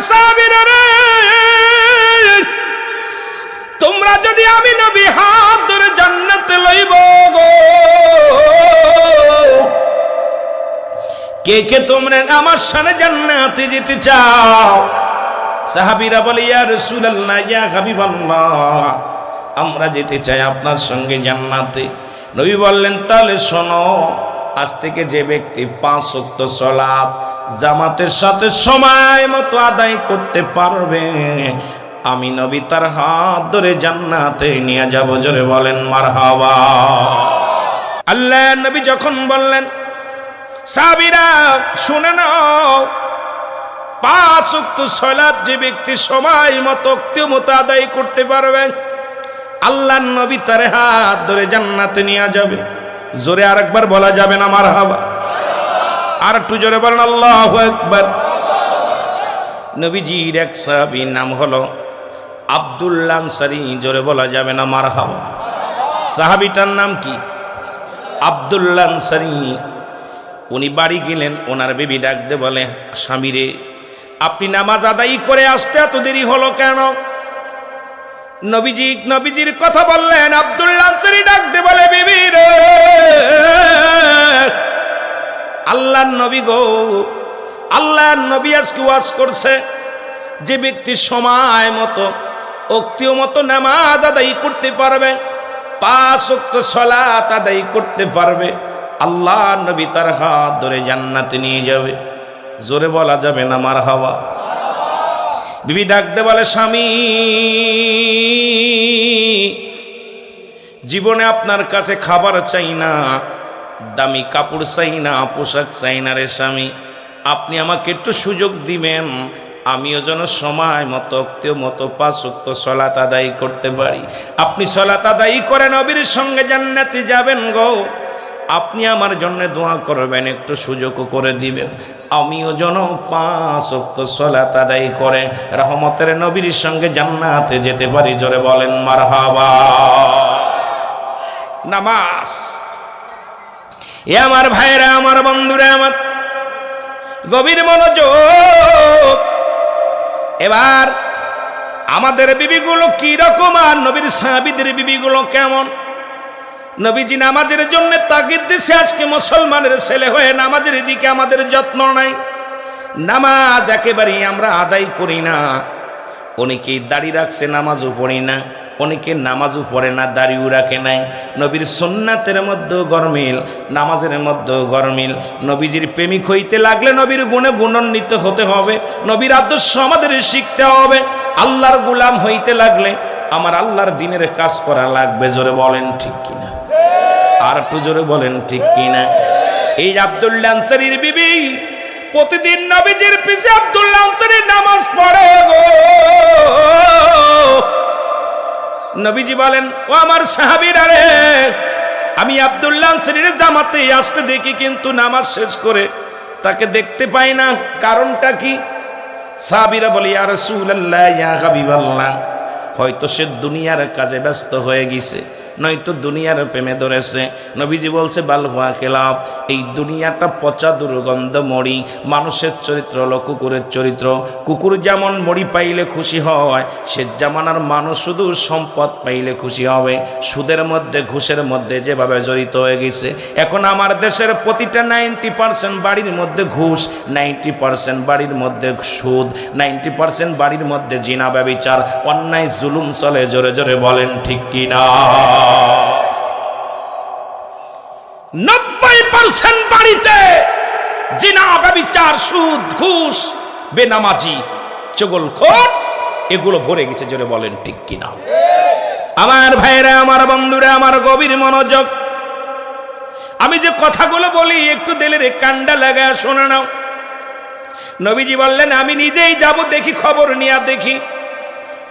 সাহাবীরা রে, তোমরা যদি আমি নবী হাত ধরে জান্নাতে লইব গো, কে কে তোমরা আমার সাথে জান্নাতে যেতে চাও? সাহাবীরা বলে ইয়া রাসূলুল্লাহ, ইয়া হাবিবাল্লাহ, আমরা যেতে চাই আপনার সঙ্গে জান্নাতে। নবী বললেন তাহলে শোনো, আজ থেকে যে ব্যক্তি 5 ওয়াক্ত সালাত জামাতের সাথে সময় মতো আদায় করতে পারবে, আমি নবী তার হাত ধরে জান্নাতে নিয়ে যাব। জোরে বলেন মারহাবা। আল্লাহ নবী যখন বললেন, সাহাবীরা শুনে নাও, 5 ওয়াক্ত সালাত যে ব্যক্তি সময় মতো আদায় করতে পারবে, আল্লাহর নবী তার হাত ধরে জান্নাতে নিয়ে যাবে। জোরে আরেকবার বলা যাবে না মারহাবা? আর একটু জোরে বলেন আল্লাহু আকবার। নবীজির এক সাহাবীর নাম হলো আব্দুল্লাহ আনসারী। জোরে বলা যাবে না মারহাবা? সাহাবীটার নাম কি? আব্দুল্লাহ আনসারী। উনি বাড়ি গেলেন, ওনার বিবি ডাকতে বলে, স্বামী রে, আপনি নামাজ আদায় করে আসতে এত দেরি হলো কেন? নবীজির কথা বললেন। আব্দুল্লাহ আনসারী ডাকতে বলে, বিবি রে, আল্লাহর নবী গো, আল্লাহর নবী আজকে ওয়াজ করছে, যে ব্যক্তি সময় মতো ওক্তিও মতো নামাজ আদায় করতে পারবে, 5 ওয়াক্ত সালাত আদায় করতে পারবে, আল্লাহর নবী তার হাত ধরে জান্নাতে নিয়ে যাবে। জোরে বলা যাবে না মারহাবা? বিবি ডাকতে বলে, স্বামী, জীবনে আপনার কাছে খাবার চাই না, দামি কাপড় চাই না, পোশাক চাই না রে স্বামী, আপনি আমাকে একটু সুযোগ দিবেন, আমিও যেন সময় মতো 5 ওয়াক্ত সালাত আদায় করতে পারি। আপনি সালাত আদায় করে নবীর সঙ্গে জান্নাতে যাবেন গো, আপনি আমার জন্য দোয়া করবেন, একটু সুযোগ করে দিবেন, আমিও যেন 5 ওয়াক্ত সালাত আদায় করে রহমতের নবীর সঙ্গে জান্নাতে যেতে পারি। জোরে বলেন মারহাবা। নামাজ, এ আমার ভাইরা, আমার বন্ধুরা, আমার গভীর মনোযোগ। এবার আমাদের বিবিগুলো কি রকম আর নবীর সাহাবীদের বিবিগুলো কেমন? নবীজি নামাজের জন্য তাগিদ দিচ্ছে। আজকে মুসলমানের ছেলে হয়ে নামাজের দিকে আমাদের যত্ন নাই, নামাজ একেবারেই আমরা আদায় করি না। অনেকেই দাড়ি রাখছে, নামাজও পড়ি না, অনেকে নামাজও পড়ে না, দাড়িও রাখে নাই। নবীর সুন্নাতের মধ্যেও গরমিল, নামাজের মধ্যেও গরমিল। নবীজির প্রেমিক হইতে লাগলে নবীর গুণে গুণান্বিত হতে হবে, নবীর আদর্শ আমাদের শিখতে হবে। আল্লাহর গোলাম হইতে লাগলে আমার আল্লাহর দ্বীনের কাজ করা লাগবে। জোরে বলেন ঠিক কিনা? আর একটু জোরে বলেন ঠিক কিনা? এই আব্দুল্লাহ আনসারীর বিবি প্রতিদিন নবীজির পিছে আব্দুল্লাহ আনসারী নামাজ পড়ে গো। নবীজি বলেন, ও আমার সাহাবীরা রে, আমি আব্দুল্লাহ আনসারীর জামাতে আসতে দেখি, কিন্তু নামাজ শেষ করে তাকে দেখতে পাই না, কারণটা কি? সাহাবীরা বলে, ইয়া রাসূলুল্লাহ, ইয়া হাবিবাল্লাহ, হয়তো সে দুনিয়ার কাজে ব্যস্ত হয়ে গেছে, নয়তো দুনিয়ার প্রেমে ধরেছে। নবীজি বলছে, বাল হুয়া খেলাফ, এই দুনিয়াটা পচা দুর্গন্ধ মরি, মানুষের চরিত্র হলো কুকুরের চরিত্র। কুকুর যেমন মরি পাইলে খুশি হয়, সে জামানার মানুষ শুধু সম্পদ পাইলে খুশি হবে। সুদের মধ্যে, ঘুষের মধ্যে যেভাবে জড়িত হয়ে গেছে, এখন আমার দেশের প্রতিটা 90% বাড়ির মধ্যে ঘুষ, 90% বাড়ির মধ্যে সুদ, 90% বাড়ির মধ্যে জিনা ব্যভিচার, অন্যায় জুলুম চলে। জোরে জোরে বলেন ঠিক কিনা? 90% বাড়িতে জিনা, ব্যভিচার, সুদ, ঘুষ, বেনামাজি, চগলখোর, এগুলো ভরে গেছে। জোরে বলেন ঠিক কিনা? আমার ভাইরা, আমার বন্ধুরা, আমার গভীর মনোযোগ। আমি যে কথাগুলো বলি একটু দিলের কান্ডা লাগায় শোনা নাও। নবীজি বললেন, আমি নিজেই যাব, দেখি, খবর নিয়ে দেখি।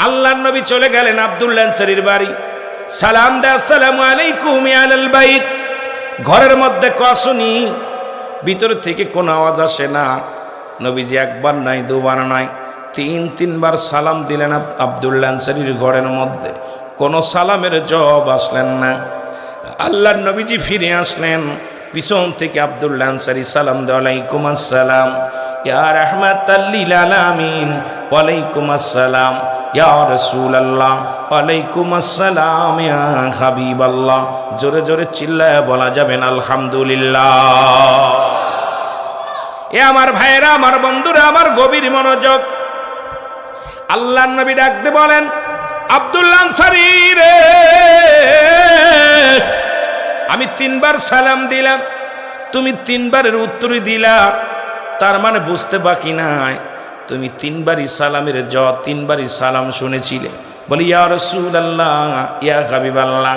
আল্লাহর নবী চলে গেলেন আব্দুল্লাহ আনসারীর বাড়ি। সালাম দে, আসসালামু আলাইকুম ইয়া আহলাল বাইত। ঘরের মধ্যে কসনি, ভিতর থেকে কোনো আওয়াজ আসে না। নবীজি একবার নাই, দুবার নাই, 3-3বার সালাম দিলেন আব্দুল্লাহ আনসারীর ঘরের মধ্যে, কোনো সালামের জবাব আসলেন না। আল্লাহর নবীজি ফিরে আসলেন, পিছন থেকে আব্দুল্লাহ আনসারী সালাম দে, ওয়ালাইকুম আসসালাম। ইয়া রাহমাতাল লিল আলামিন, ওয়ালাইকুম আসসালাম। ইয়া রাসূলুল্লাহ, ওয়ালাইকুম আসসালাম। ইয়া হাবিবাল্লাহ। জোরে জোরে চিল্লায় বলা যাবেন আলহামদুলিল্লাহ। এ আমার ভাইয়েরা, আমার বন্ধুরা, আমার গভীর মনোযোগ। আল্লাহর নবী ডাকতে বলেন, আব্দুল্লাহ আনসারী রে, আমি 3 বার সালাম দিলাম, তুমি 3 বারের উত্তরই দিলা। তার মানে বুঝতে বাকি নাই, তুমি 3 বারই সালামের জবাব, 3 বারই সালাম শুনেছিলে। বলি ইয়া রাসূলুল্লাহ, ইয়া হাবিবাল্লাহ,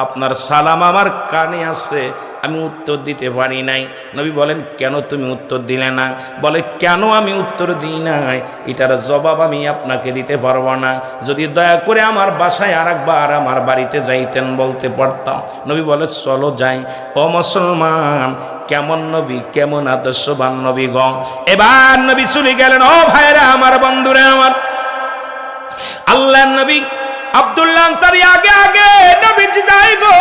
আপনার সালাম আমার কানে আছে, আমি উত্তর দিতে পারি নাই। নবী বলেন, কেন তুমি উত্তর দিলে না? বলে, কেন আমি উত্তর দিই নাই এটার জবাব আমি আপনাকে দিতে পারবো না। যদি দয়া করে আমার বাসায় আরেকবার আমার বাড়িতে যাইতেন বলতে পারতাম। নবী বলে, চলো যাই। ও মুসলমান, কেমন নবী, কেমন আদর্শবান নবী গ। এবার নবী চলে গেলেন। ও ভাইরা, আমার বন্ধুরা, আমার আল্লাহর নবী আব্দুল্লাহ আনসারী আগে আগে নবীজি যাই গো।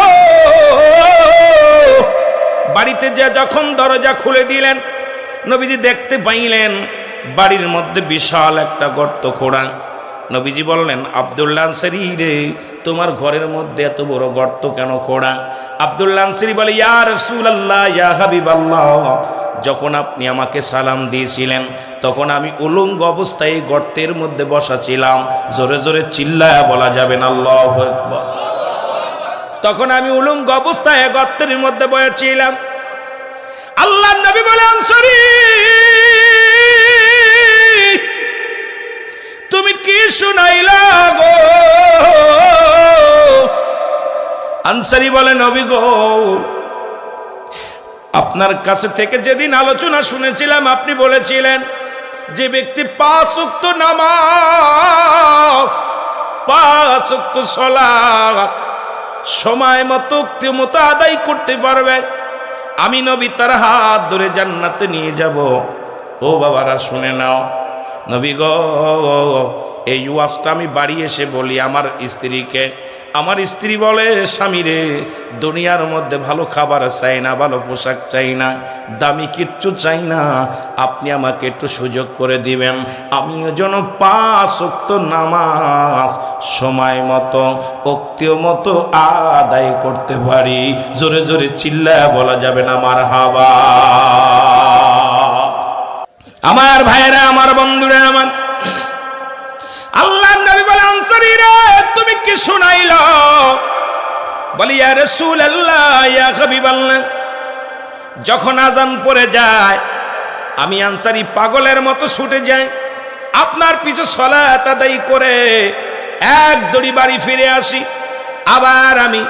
বাড়িতে যে যখন দরজা খুলে দিলেন, নবীজি দেখতে পাইলেন বাড়ির মধ্যে বিশাল একটা গর্ত খোঁড়া। নবীজি বললেন, আব্দুল্লাহ আনসারী রে, তোমার ঘরের মধ্যে এত বড় গর্ত কেন খোঁড়া? আব্দুল্লাহ আনসারী বলে, ইয়া রাসূলুল্লাহ, ইয়া হাবিবাল্লাহ, যখন আপনি আমাকে সালাম দিয়েছিলেন তখন আমি উলঙ্গ অবস্থায় এই গর্তের মধ্যে বসা ছিলাম। জোরে জোরে চিল্লায়া বলা যাবেন আল্লাহু আকবার। তখন আমি উলঙ্গ অবস্থায় গর্তের মধ্যে বসেছিলাম। আল্লাহর নবী বলে, আনসারী তুমি কি শুনাইলা গো? আনসারী বলে, নবী গো, আপনার কাছে থেকে যেদিন আলোচনা শুনেছিলাম, আপনি বলেছিলেন যে ব্যক্তি 5 ওয়াক্ত নামাজ, 5 ওয়াক্ত সালাত সময় মতো আদায় করতে পারবে, আমি নবী তার হাত ধরে জান্নাতে নিয়ে যাব। ও বাবারা, শুনে নাও। নবী গো, এই ওয়াজটা আমি বাড়ি এসে বলি আমার স্ত্রীকে। আমার স্ত্রী বলে, স্বামী রে, দুনিয়ার মধ্যে ভালো খাবার চাই না, ভালো পোশাক চাই না, দামি কিচ্ছু চাই না, আপনি আমাকে একটু সুযোগ করে দিবেন, আমিও যেন 5 ওয়াক্ত নামাজ সময় মতো ওক্তীয় মতো আদায় করতে পারি। জোরে জোরে চিল্লায় বলা যাবে না মারহাবা। আমার ভাইরা, আমার বন্ধুরা, আমার আল্লাহর নবী বলে, আনসারী রে, তুমি কি শুনাইলা? বলি, ইয়া রাসূলুল্লাহ, ইয়া হাবিবাল্লাহ, যখন আযান পড়ে যায় আমি আনসারী পাগলের মতো ছুটে যাই, আপনার পিছে সালাত আদায় করে এক দড়ি বাড়ি ফিরে আসি। আবার আমি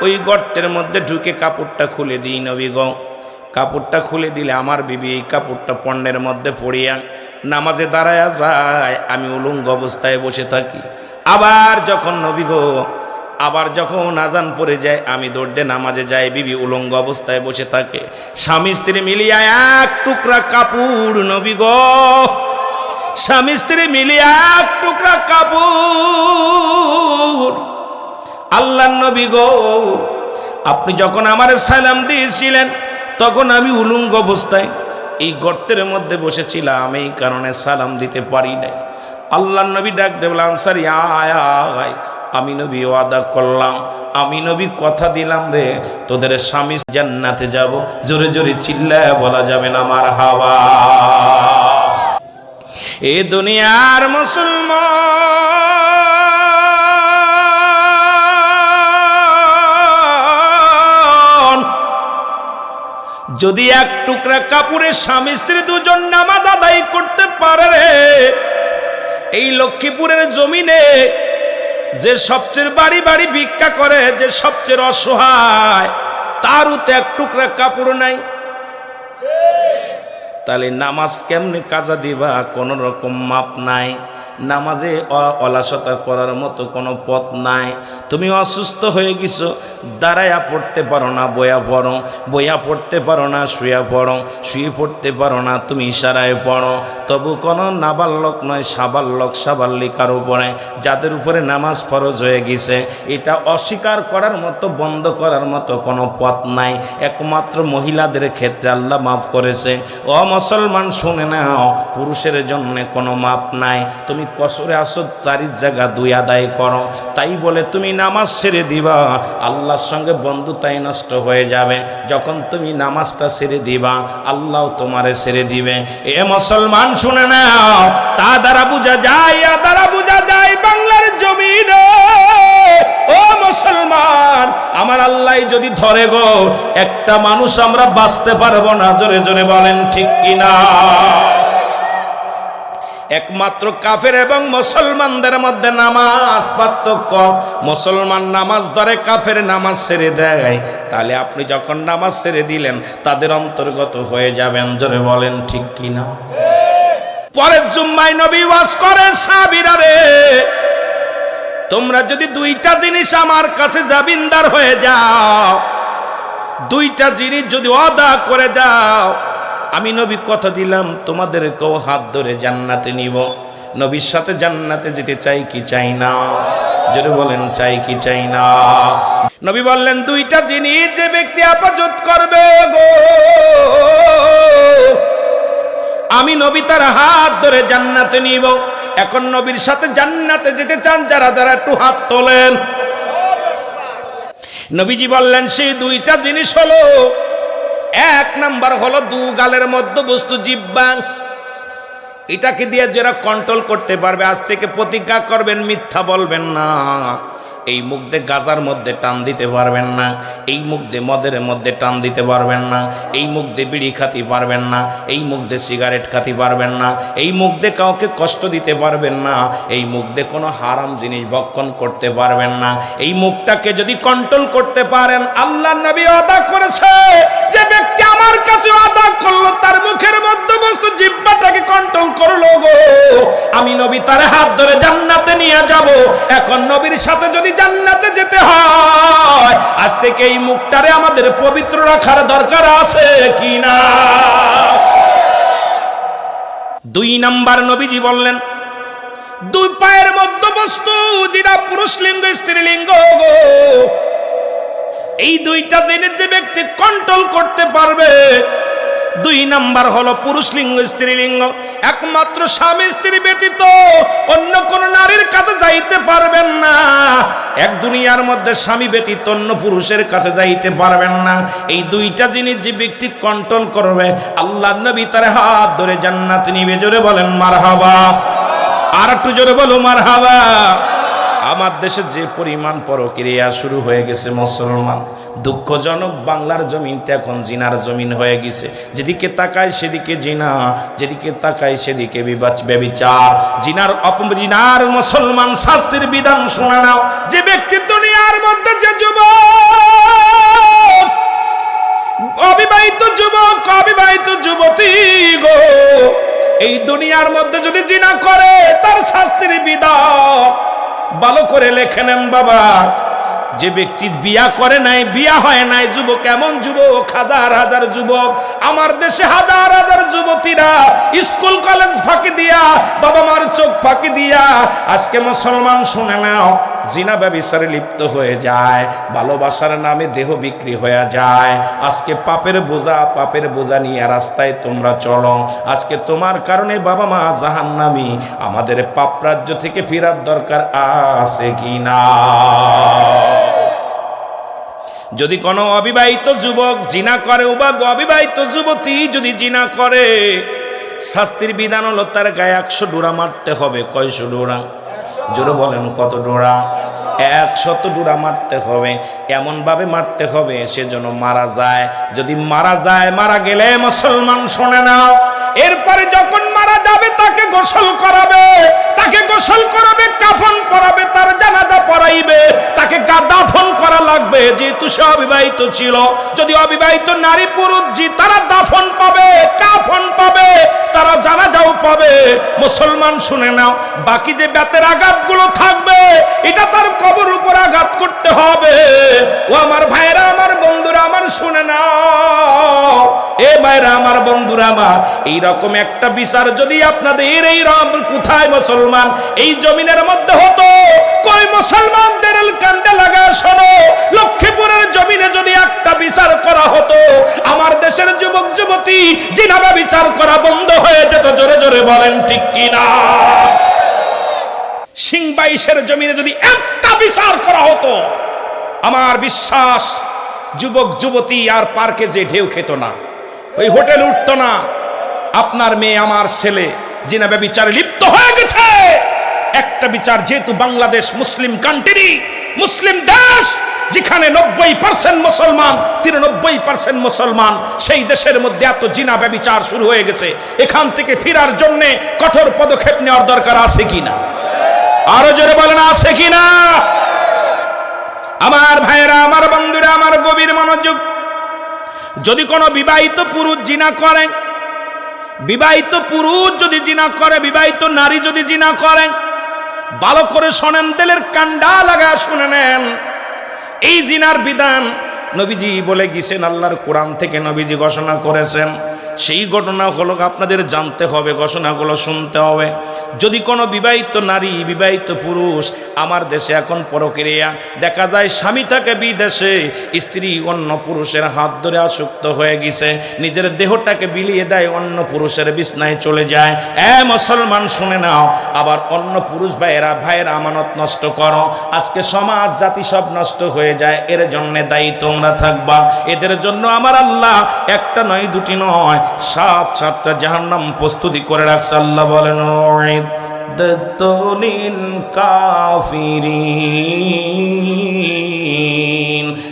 ওই গর্তের মধ্যে ঢুকে কাপড়টা খুলে দিই। নবী গো, কাপড়টা খুলে দিলে আমার বিবি এই কাপড়টা পণ্যের মধ্যে পড়িয়া নামাজে দাঁড়ায়া যায়, আমি উলঙ্গ অবস্থায় বসে থাকি। আবার যখন নবী গো, আবার যখন আযান পড়ে যায় আমি দৌড়ে নামাজে যাই, বিবি উলঙ্গ অবস্থায় বসে থাকে। স্বামী স্ত্রী মিলিয়া এক টুকরা কাপড়, নবী গো, স্বামী স্ত্রী মিলিয়া এক টুকরা কাপড়। আল্লাহর নবী গো, আপনি যখন আমার সালাম দিয়েছিলেন তখন আমি উলঙ্গ অবস্থায় এই গর্তের মধ্যে বসেছিলাম, এই কারণে সালাম দিতে পারি নাই। আল্লাহর নবী ডাক দেবল, আনসারী আয় আয়, আমি নবী ওয়াদা করলাম, আমি নবী কথা দিলাম রে, তোদের স্বামী জান্নাতে যাব। জোরে জোরে চিল্লায় বলা যাবে না মারহাবা। এ দুনিয়ার মুসলমান যদি এক টুকরা কাপড়ে স্বামী স্ত্রী দুজন নামাজ আদায় করতে পারে রে, এই লক্ষ্মীপুরের জমিনে যে সবচেয়ে বাড়ি বাড়ি ভিক্ষা করে, যে সবচেয়ে অসহায়, তারও তো এক টুকরা কাপড় নাই। তাহলে নামাজ কেমনে কাজা দিবা, কোন রকম মাপ নাই। নামাজে অলসতা করার মতো কোনো পথ নাই। তুমি অসুস্থ হয়ে গেছো, দাঁড়ায়া পড়তে পারো না, বইয়া পড়তে পারো না, শুয়ে পড়তে পারো না, তুমি ইশারায় পড়ো। তবু কোনো নাবালক নয়, সাবাল্লিকার উপরে, যাদের উপরে নামাজ ফরজ হয়ে গেছে, এটা অস্বীকার করার মতো, বন্ধ করার মতো কোনো পথ নাই। একমাত্র মহিলাদের ক্ষেত্রে আল্লাহ মাফ করেছে। ও মুসলমান শুনে নাও, পুরুষের জন্য কোনো মাপ নাই। তুমি কসরে আসো, 4 জায়গা 2 আদায় করো, তাই বলে তুমি নামাজ ছেড়ে দিবা, আল্লাহর সঙ্গে বন্ধুতাই নষ্ট হয়ে যাবে। যখন তুমি নামাজটা ছেড়ে দিবা, আল্লাহ তোমারে ছেড়ে দিবে। এ মুসলমান শুনে নাও, তা দ্বারা বোঝা যায় বাংলার জমিনে, ও মুসলমান, আমার আল্লাহ যদি ধরে গো, একটা মানুষ আমরা বাঁচতে পারবো না। জোরে জোরে বলেন ঠিক কিনা? একমাত্র কাফের এবং মুসলমানদের মধ্যে নামাজ পার্থক্য। মুসলমান নামাজ ধরে, কাফের নামাজ ছেড়ে দেয়। তাহলে আপনি যখন নামাজ ছেড়ে দিলেন, তাদের অন্তর্গত হয়ে যাবেন। জোরে বলেন ঠিক কিনা? পরের জুম্মায় নবী ওয়াজ করেন, সাহাবীরা রে, তোমরা যদি 2টা জিনিস আমার কাছে জামিনদার হয়ে যাও, 2টা জিনিস যদি ওয়াদা করে যাও, আমি নবী কথা দিলাম তোমাদেরকেও হাত ধরে জান্নাতে নিব। নবীর সাথে জান্নাতে যেতে চাই কি চাই না? জোরে বলেন চাই কি চাই না? নবী বললেন 2টা জিনিস যে ব্যক্তি হেফাজত করবে গো, আমি নবী তার হাত ধরে জান্নাতে নিব। এখন নবীর সাথে জান্নাতে যেতে চান যারা যারা, একটু হাত তোলেন। নবীজি বললেন সেই 2টা জিনিস হলো, 1 নাম্বার হলো 2 গালের মধ্যবস্তু জিহ্বা। এটাকে দিয়ে যারা কন্ট্রোল করতে পারবে, আজ থেকে প্রতিজ্ঞা করবেন মিথ্যা বলবেন না। এই মুখ দিয়ে গাজার মধ্যে টান দিতে পারবেন না, এই মুখ দিয়ে মদের মধ্যে টান দিতে পারবেন না, এই মুখ দিয়ে বিড়ি খাতে পারবেন না, এই মুখ দিয়ে সিগারেট খাতে পারবেন না, এই মুখ দিয়ে কাউকে কষ্ট দিতে পারবেন না, এই মুখ দিয়ে কোনো হারাম জিনিস ভক্ষণ করতে পারবেন না। এই মুখটাকে যদি কন্ট্রোল করতে পারেন, আল্লাহর নবী ওয়াদা করেছে, যে ব্যক্তি আমার কাছে ওয়াদা করলো, তার মুখের মধ্যবস্তু জিহ্বাটাকে কন্ট্রোল করলো গো, আমি নবী তার হাত ধরে জান্নাতে নিয়ে যাব। এখন নবীর সাথে যদি জান্নাতে যেতে হয়, আজ থেকে এই মুখটারে আমাদের পবিত্র রাখার দরকার আছে কি না? 2 নাম্বার নবীজি বললেন, 2 পায়ের মধ্যবস্তু, যেটা পুরুষ লিঙ্গ স্ত্রীলিঙ্গ গো, এই 2টা জিনিস যে ব্যক্তি কন্ট্রোল করতে পারবে, 2 নাম্বার হলো পুরুষ লিঙ্গ স্ত্রীলিঙ্গ। একমাত্র স্বামী স্ত্রী ব্যতীত অন্য কোন নারীর কাছে যাইতে পারবেন না। এক দুনিয়ার মধ্যে স্বামী ব্যতীত অন্য পুরুষের কাছে যাইতে পারবেন না। এই 2টা জিনিস যে ব্যক্তি কন্ট্রোল করবে, আল্লাহর নবী তার হাত ধরে জান্নাতে নিবে। জোরে বলেন মারহাবা। আর একটু জোরে বলো মারহাবা। আমার দেশে যে পরিমাণ পরক্রিয়া শুরু হয়ে গেছে মুসলমান, দুঃখজনক, বাংলার জমিনটা এখন জিনার জমিন হয়ে গেছে। যেদিকে তাকায় সেদিকে জিনা, যেদিকে তাকায় সেদিকে ব্যভিচার। জিনার মুসলমান শাস্তির বিধান শোনা নাও। যে ব্যক্তি দুনিয়ার মধ্যে, যে যুবক, অবিবাহিত যুবক, অবিবাহিত যুবতী গো, এই দুনিয়ার মধ্যে যদি জিনা করে, তার শাস্তির বিধান ভালো করে লেখে নেন বাবা। যে ব্যক্তি বিয়া করে নাই, বিয়া হয় নাই যুবক, এমন যুবক হাজার হাজার যুবক, আমার দেশে হাজার হাজার যুবতীরা স্কুল কলেজ ফাঁকি দিয়া, বাবা মার চোখ ফাঁকি দিয়া, আজকে মুসলমান শুনে নাও, জিনা ব্যভিচারে লিপ্ত হয়ে যায়, ভালোবাসার নামে দেহ বিক্রি হয়ে যায়। আজকে পাপের বোঝা নিয়ে রাস্তায় তোমরা চলো। আজকে তোমার কারণে বাবা মা জাহান্নামী। আমাদের পাপ রাজ্য থেকে ফেরার দরকার আছে কি না? যদি কোনো অবিবাহিত যুবক জিনা করে, বা অবিবাহিত যুবতী যদি জিনা করে, শাস্তির বিধান হলো তার গায়ে 100 ডোরা মারতে হবে। কয়শো ডোরা? জোরে বলেন কত ডোরা? 100 ডোরা মারতে হবে। এমন ভাবে মারতে হবে সে যেন মারা যায়। যদি মারা যায়, মারা গেলে মুসলমান শোনে নাও, এরপরে যখন মারা যাবে তাকে গোসল করাবে, কাফন পরাবে, তার জানাজা পড়াইবে, তাকে দাফন করা লাগবে, যেহেতু সে অবিবাহিত ছিল। যদি অবিবাহিত নারী পুরুষ তারা দাফন পাবে, কাফন পাবে, তারা জানাজাও পাবে। মুসলমান শুনে নাও, বাকি যে বেতের আঘাতগুলো থাকবে এটা তার কবর উপর আঘাত করতে হবে। ও আমার ভাইরা, আমার বন্ধুরা আমার, শুনে নাও এ ভাইরা আমার, বন্ধুরা আমার, এইরকম একটা বিচার যদি আপনাদের এই কোথায় মুসলমান এই জমিনের মধ্যে হতো, কই মুসলমানদের কান্দে লাগা শোনো, লক্ষ্মীপুরের জমিনে যদি একটা বিচার করা হতো, আমার দেশের যুবক যুবতী জিনাবা বিচার করা বন্ধ হয়ে যেত। জোরে জোরে বলেন ঠিক কিনা? সিং 22-এর জমিনে যদি একটা বিচার করা হতো, আমার বিশ্বাস যুবক যুবতী আর পার্কে যে ঢেউ খেত না, ওই হোটেল উঠতো না। আপনার মেয়ে আমার ছেলে জিনাবা বিচারে লিপ্ত হয়ে গেছে। একটা বিচার, যেহেতু বাংলাদেশ মুসলিম কান্ট্রি, মুসলিম দেশ, যেখানে 90% মুসলমান, 93% মুসলমান, সেই দেশের মধ্যে এত জিনা ব্যভিচার শুরু হয়ে গেছে। এখান থেকে ফেরার জন্য কঠোর পদক্ষেপ নেওয়ার দরকার আছে কিনা? আরো জোরে বলেন, আছে কিনা? আমার ভাইয়েরা, আমার বন্ধুরা আমার, গভীর মনোযোগ। যদি কোনো বিবাহিত পুরুষ জিনা করে, বিবাহিত পুরুষ যদি জিনা করে, বিবাহিত নারী যদি জিনা করেন, ভালো করে শোনেন, দিলের কান্ডা লাগা শুনে নেন। এই জিনার বিধান নবীজি বলে গেছেন, আল্লাহর কোরআন থেকে নবীজি ঘোষণা করেছেন। সেই ঘটনা হলো আপনাদের জানতে হবে, ঘোষণাগুলো শুনতে হবে। যদি কোনো বিবাহিত নারী, বিবাহিত পুরুষ, আমার দেশে এখন পরক্রিয়া দেখা যায়, স্বামী থাকে বিদেশে, স্ত্রী অন্য পুরুষের হাত ধরে আসক্ত হয়ে গেছে, নিজের দেহটাকে বিলিয়ে দেয়, অন্য পুরুষের বিছনায় চলে যায়। মুসলমান শুনে নাও, আবার অন্য পুরুষ ভাইয়েরা আমানত নষ্ট করো, আজকে সমাজ জাতি সব নষ্ট হয়ে যায়। এর জন্য দায়ী তোমরা থাকবা। এদের জন্য আমার আল্লাহ একটা নয়, দুটি নয়, 7-7টা জাহান্নাম প্রস্তুতি করে রাখছে। আল্লাহ বলেন,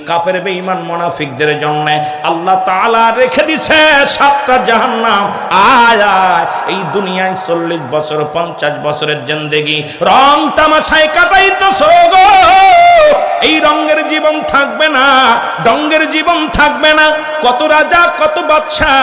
কাফের বেঈমান মুনাফিকদের জন্য আল্লাহ তাআলা রেখে দিয়েছে 7টা জাহান্নাম। আয় আয়, এই দুনিয়ায় 40 বছর 50 বছরের জিন্দেগি রং তামাশায় কাটাইতেছো গো, এই রঙের জীবন থাকবে না, ডঙ্গের জীবন থাকবে না। কত রাজা, কত বাদশা,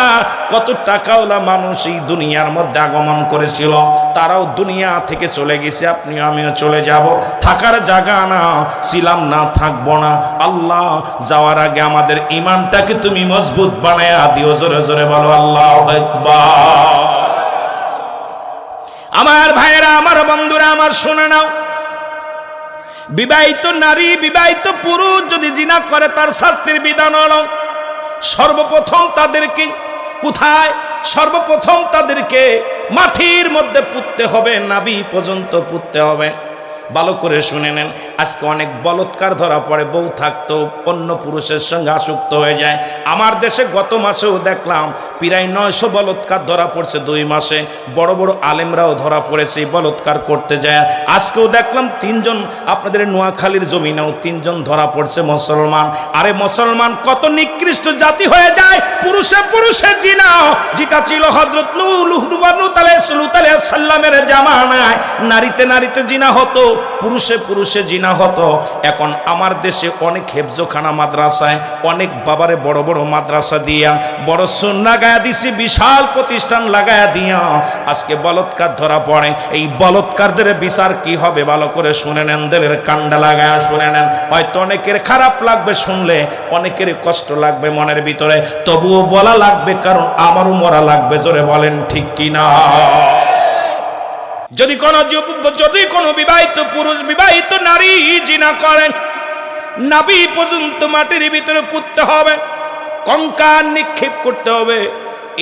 কত টাকাওয়ালা মানুষ এই দুনিয়ার মধ্যে আগমন করেছিল, তারাও দুনিয়া থেকে চলে গেছে। আপনিও আমিও চলে যাব, থাকার জায়গা না, ছিলাম না, থাকবো না। আল্লাহ যাওয়ার আগে আমাদের ঈমানটাকে তুমি মজবুত বানায়া দিও। জোরে জোরে বলো আল্লাহু আকবার। আমার ভাইয়েরা, আমার বন্ধুরা আমার, শুনে নাও, বিবাহিত নারী, বিবাহিত পুরুষ যদি জিনা করে, তার শাস্তির বিধান হলো, সর্বপ্রথম তাদেরকে কোথায়? সর্বপ্রথম তাদেরকে মাটির মধ্যে পুঁততে হবে, নাভি পর্যন্ত পুঁততে হবে। ভালো করে শুনে নেন, আজকে অনেক বলৎকার ধরা পড়ে, বউ থাকতো অন্য পুরুষের সঙ্গে আসক্ত হয়ে যায়। আমার দেশে গত মাসেও দেখলাম প্রায় 900 বলৎকার ধরা পড়ছে 2 মাসে। বড় বড় আলেমরাও ধরা পড়েছে বলৎকার করতে যায়। আজকেও দেখলাম 3 জন, আপনাদের নোয়াখালীর জমিনেও 3 জন ধরা পড়ছে মুসলমান। আরে মুসলমান কত নিকৃষ্ট জাতি হয়ে যায়, পুরুষে পুরুষে জিনা, যেটা ছিল হযরত নূহ আলাইহিস সালামের জামানায়, নারীতে নারীতে জিনা হতো, পুরুষে পুরুষে জিনা হতো। এখন আমার দেশে অনেক হেফজখানা মাদ্রাসায়, অনেক বাবারে বড় বড় মাদ্রাসা দিয়া, বড় সুন্নাহ গায়া দিছি, বিশাল প্রতিষ্ঠান লাগায়া দিয়া, আজকে বলৎকার ধরা পড়ে। এই বলৎকারদের বিচার কি হবে ভালো করে শুনে নেন, দিলের কান্ডা লাগায়া শুনে নেন। হয়তো অনেকের খারাপ লাগবে শুনলে, অনেকের কষ্ট লাগবে মনের ভিতরে, তবুও বলা লাগবে, কারণ আমারও মরা লাগবে। জোরে বলেন ঠিক কিনা? যদি কোনো বিবাহিত পুরুষ, বিবাহিত নারী জিনা করেন, নাভি পর্যন্ত মাটির ভিতরে পুঁততে হবে, কঙ্কাল নিক্ষেপ করতে হবে।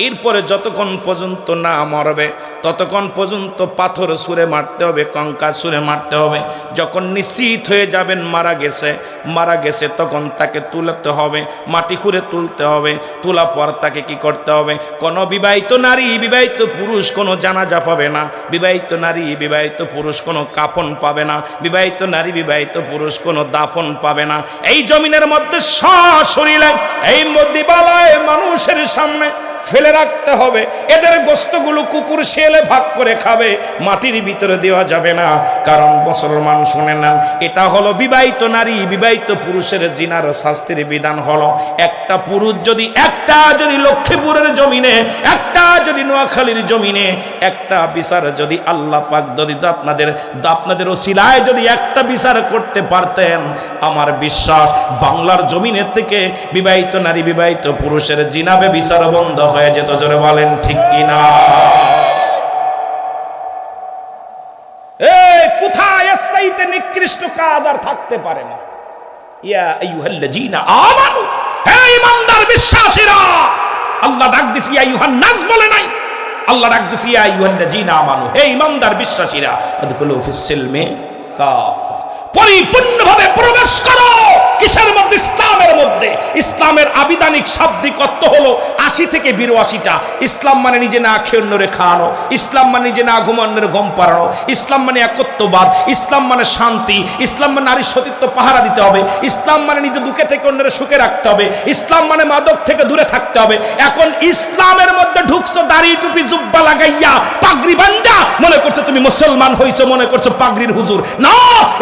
এরপরে যতক্ষণ পর্যন্ত না মরবে ততক্ষণ পর্যন্ত পাথর ছুঁড়ে মারতে হবে, কঙ্কাল ছুঁড়ে মারতে হবে। যখন নিশ্চিত হয়ে যাবেন মারা গেছে তখন তাকে তুলতে হবে, মাটি খুঁড়ে তুলতে হবে। তোলা পর তাকে কি করতে হবে? কোনো বিবাহিত নারী, বিবাহিত পুরুষ কোনো জানাজা পাবে না, বিবাহিত নারী, বিবাহিত পুরুষ কোনো কাফন পাবে না, বিবাহিত নারী, বিবাহিত পুরুষ কোনো দাফন পাবে না। এই জমিনের মধ্যে সশরীরে এই দিবালয়ে মানুষের সামনে ফেলে রাখতে হবে। এদের গোশতগুলো কুকুর শিয়ালে ভাগ করে খাবে, মাটির ভিতরে দেওয়া যাবে না। কারণ মুসলমান শুনে নেন, এটা হলো বিবাহিত নারী বিবাহিত পুরুষের জিনার শাস্তির বিধান হলো, একটা পুরুষ যদি লক্ষ্মীপুরের জমিনে, একটা যদি নোয়াখালীর জমিনে একটা বিচার যদি আল্লাহ পাক যদি আপনাদের ওসিলায় যদি একটা বিচার করতে পারতেন, আমার বিশ্বাস বাংলার জমিনের থেকে বিবাহিত নারী বিবাহিত পুরুষের জিনাবে বিচার বন্ধ হয়ে যেত। জোরে বলেন ঠিক কিনা? কোথায় এর চাইতে নিকৃষ্ট কাজ আর থাকতে পারে না। ইয়া আইয়ুহাল্লাযীনা আমানু, হে ঈমানদার বিশ্বাসীরা, আল্লাহ ডাক দিছি ইয়া আইয়ুহান নাস বলে নাই, আল্লাহ ডাক দিছি ইয়া আইয়ুহাল্লাযীনা আমানু, হে ঈমানদার বিশ্বাসীরা, আদখুলু ফিস সিলমি কাফা, পরিপূর্ণভাবে প্রবেশ করো। কিসের মধ্যে? ইসলামের মধ্যে। ইসলামের আবিধানিক শাব্দিক অর্থ হলো 80 থেকে 82টা। ইসলাম মানে নিজে না খেয়ে অন্যরে খাওয়ানো, ইসলাম মানে নিজে না ঘুমানোর ঘুম পাড়ানো, ইসলাম মানে একত্ববাদ, ইসলাম মানে শান্তি, ইসলাম মানে নারীর সতীত্ব পাহারা দিতে হবে, ইসলাম মানে নিজে দুঃখে থেকে অন্যের সুখে রাখতে হবে, ইসলাম মানে মাদক থেকে দূরে থাকতে হবে। এখন ইসলামের মধ্যে ঢুকছো দাড়ি টুপি জুব্বা লাগাইয়া পাগড়ি বান্ধা, মনে করছো তুমি মুসলমান হইছো, মনে করছো পাগড়ির হুজুর। না,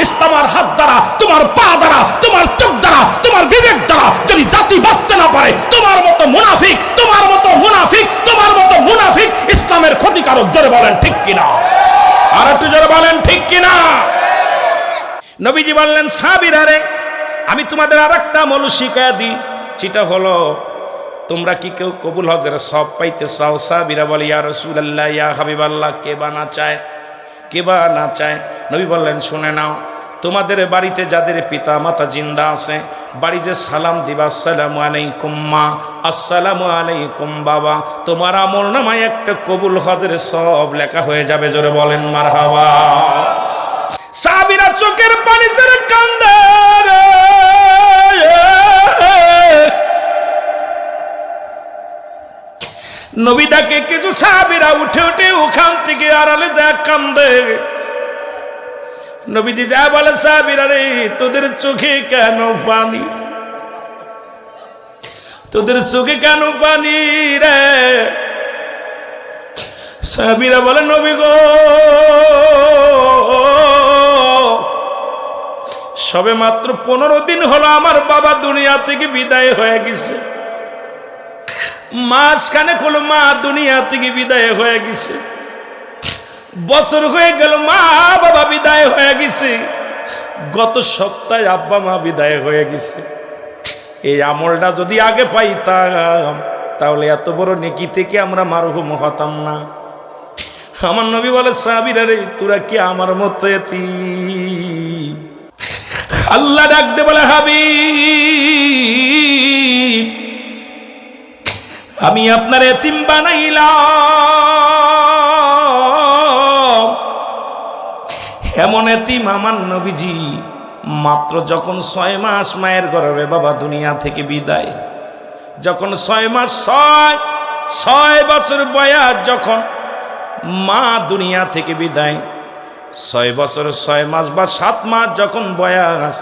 ইসলাম আর হাত দ্বারা, তোমার পা দ্বারা, তোমার চোখ দ্বারা, তোমার বিবেক দ্বারা যদি জাতি বাঁচতে না পারে, তোমার মতো মুনাফিক, তোমার মতো মুনাফিক, তোমার মতো মুনাফিক ইসলামের ক্ষতিকারক। জোরে বলেন ঠিক কিনা? আর একটু জোরে বলেন ঠিক কিনা? নবীজি বললেন, সাহাবীরা রে, আমি তোমাদের আরেকটা আমল শিখাইয়া দিই, সেটা হলো তোমরা কি কেউ কবুল হজের সব পাইতে চাও? সাহাবীরা বলে, ইয়া রাসূলুল্লাহ, ইয়া হাবিবাল্লাহ, কে বা না চায়, কে বা না চায়? নবী বললেন, শুনে নাও, তোমাদের বাড়িতে যাদের পিতা মাতা জিন্দা আছে, বাড়িতে সালাম দিবা, আসসালামু আলাইকুম মা, আসসালামু আলাইকুম বাবা, তোমার আমল নামায় একটা কবুল হজের সব লেখা হয়ে যাবে। জোরে বলেন মারহাবা। সাহাবীরা চোখের পানি ছেড়ে কান্দে। নবী ডাকে, কিছু সাহাবীরা উঠে উঠে ওখান থেকে আড়ালে যা কান্দে। নবীজি যা বলে, সাহাবীরা রে, তোদের চোখে কেন পানি, তোদের চোখে কেন পানি রে? সাহাবীরা বলে, নবী গো, সবে মাত্র 15 দিন হলো আমার বাবা দুনিয়া থেকে বিদায় হয়ে গেছে, মাসখানে হলো মা দুনিয়া থেকে বিদায় হয়ে গেছে, বছর হয়ে গেল মা বাবা বিদায় হয়ে গেছে, গত সপ্তাহে আব্বা মা বিদায় হয়ে গেছে। এই আমলটা যদি আগে পাইতাম তাহলে এত বড় নেকি থেকে আমরা মারহুম হতাম না। আমার নবী বলে, সাহাবীরা রে, তোরা কি আমার মতো এতিম? আল্লাহ ডাকতে বলে, হাবিব, আমি আপনার এতিম বানাইলাম। এমন এতিম আমার নবীজি মাত্র যখন 6 মাস মায়ের গর্ভে বাবা দুনিয়া থেকে বিদায়, যখন 6 মাস 6 বছর বয়স, যখন মা দুনিয়া থেকে বিদায়, 6 বছর 6 মাস বা 7 মাস যখন বয়স,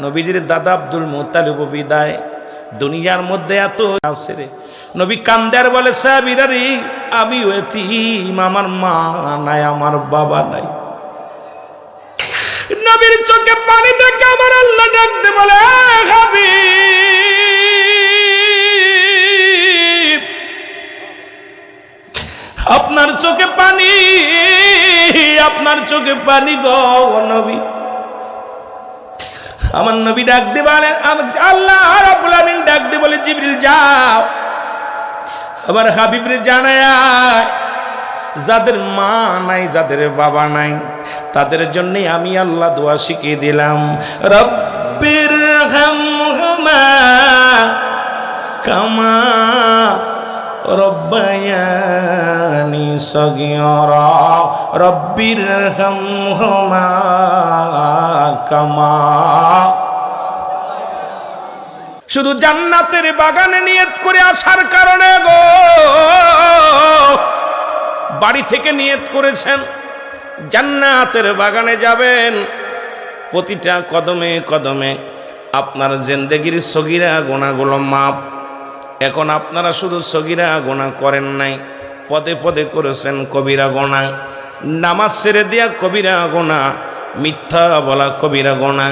নবীজির দাদা আব্দুল মুত্তালিব বিদায়। দুনিয়ার মধ্যে এত আছে রে, নবী কান্দার বলে, সাহাবীরা রে, আমি এতিম, আমার মা নাই, আমার বাবা নাই। নবীর চোখে পানি দেখে আমার আল্লাহ ডাকতে বলে, হাবিব, আপনার চোখে পানি, আপনার চোখে পানি গো নবী। আমার নবী ডাকতে বলে, আল্লাহ রাব্বুল আমিন ডাকতে বলে, জিবরিল যাও আবার হাবিবরে জানায়, যাদের মা নাই, যাদের বাবা নাই, তাদের জন্য আমি আল্লাহ দোয়া শিখিয়ে দিলাম, রব্বির হামহুমা কামা রব্বায়ানি সগীরা, রব্বির হামহুমা কামা। শুধু জান্নাতের বাগানে নিয়ত করে আসার কারণে গো, বাড়ি থেকে নিয়ত করেছেন জান্নাতের বাগানে যাবেন, প্রতিটা কদমে কদমে আপনার জিন্দেগির সগীরা গুনাহগুলো মাপ, এখন আপনারা শুধু সগীরা গুনাহ করেন নাই, পদে পদে করেছেন কবিরা গুনাহ। নামাজ ছেড়ে দেয়া কবিরা গুনাহ, মিথ্যা বলা কবিরা গুনাহ,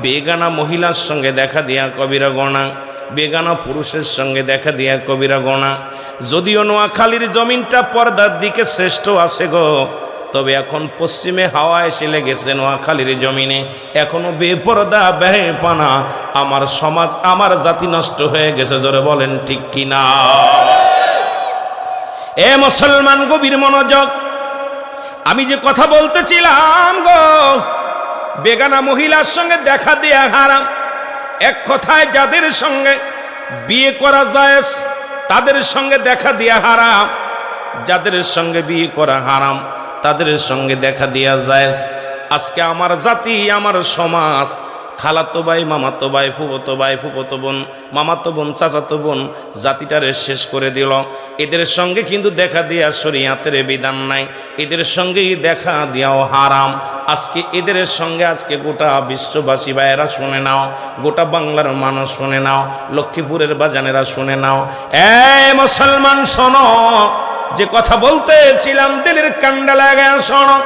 বেগানা মহিলার সঙ্গে দেখা দেয়া কবিরা গুনাহ, বেগানা পুরুষের সঙ্গে দেখা দেয়া কবিরা গুনাহ। যদিও নোয়াখালীর জমিনটা পর্দার দিকে শ্রেষ্ঠ আছে গো, তবে এখন পশ্চিমে হাওয়া এসে লেগেছে নোয়াখালীর জমিনে। এখনো বেপরদা বেপানা আমার সমাজ, আমার জাতি নষ্ট হয়ে গেছে। জোরে বলেন ঠিক কিনা? এ মুসলমান গভীর মনোযোগ, আমি যে কথা বলতেছিলাম গো, বেগানা মহিলার সঙ্গে দেখা দেয়া হারাম। এক কথায় যাদের সঙ্গে বিয়ে করা জায়েজ তাদের সঙ্গে দেখা দেয়া হারাম, যাদের সঙ্গে বিয়ে করা হারাম তাদের সঙ্গে দেখা দেয়া জায়েজ। আজকে আমার জাতি, আমার সমাজ, খালাতো ভাই, মামাতো ভাই, ফুফতো ভাই, ফুফতো বোন, মামাতো বোন, চাচাতো বোন, জাতিটারে শেষ করে দিল। এদের সঙ্গে কিন্তু দেখা দেয়া শরীয়তের বিধান নাই, এদের সঙ্গেই দেখা দেওয়াও হারাম। আজকে এদের সঙ্গে আজকে গোটা বিশ্ববাসী ভাইয়েরা শুনে নাও, গোটা বাংলার মানুষ শুনে নাও, লক্ষ্মীপুরের বাজানেরা শুনে নাও। মুসলমান শোনো, যে কথা বলতেছিলাম দিলের কান্ডা লাগায় শোনো।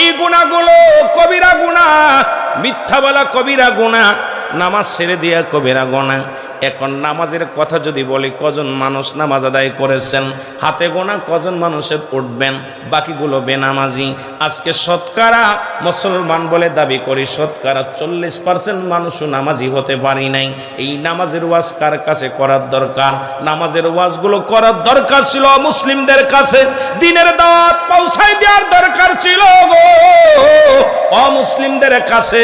এই গুনাহগুলো কবিরা গুনাহ, মিথ্যা বলা কবিরা গুনাহ, নামাজ ছেড়ে দিয়া কবিরা গুনাহ। এখন নামাজের কথা যদি বলি, কজন মানুষ নামাজ আদায় করেছেন? হাতে গোনা কজন মানুষের উঠবেন, বাকিগুলো বেনামাজি। আজকে শতকরা মুসলমান বলে দাবি করি, শতকরা 40% মানুষও নামাজি হতে পারি নাই। এই নামাজের ওয়াজ কার কাছে করার দরকার? নামাজের ওয়াজগুলো করার দরকার ছিল মুসলিমদের কাছে, দিনের দাওয়াত পৌঁছায় দেওয়ার দরকার ছিল গো অমুসলিমদের কাছে।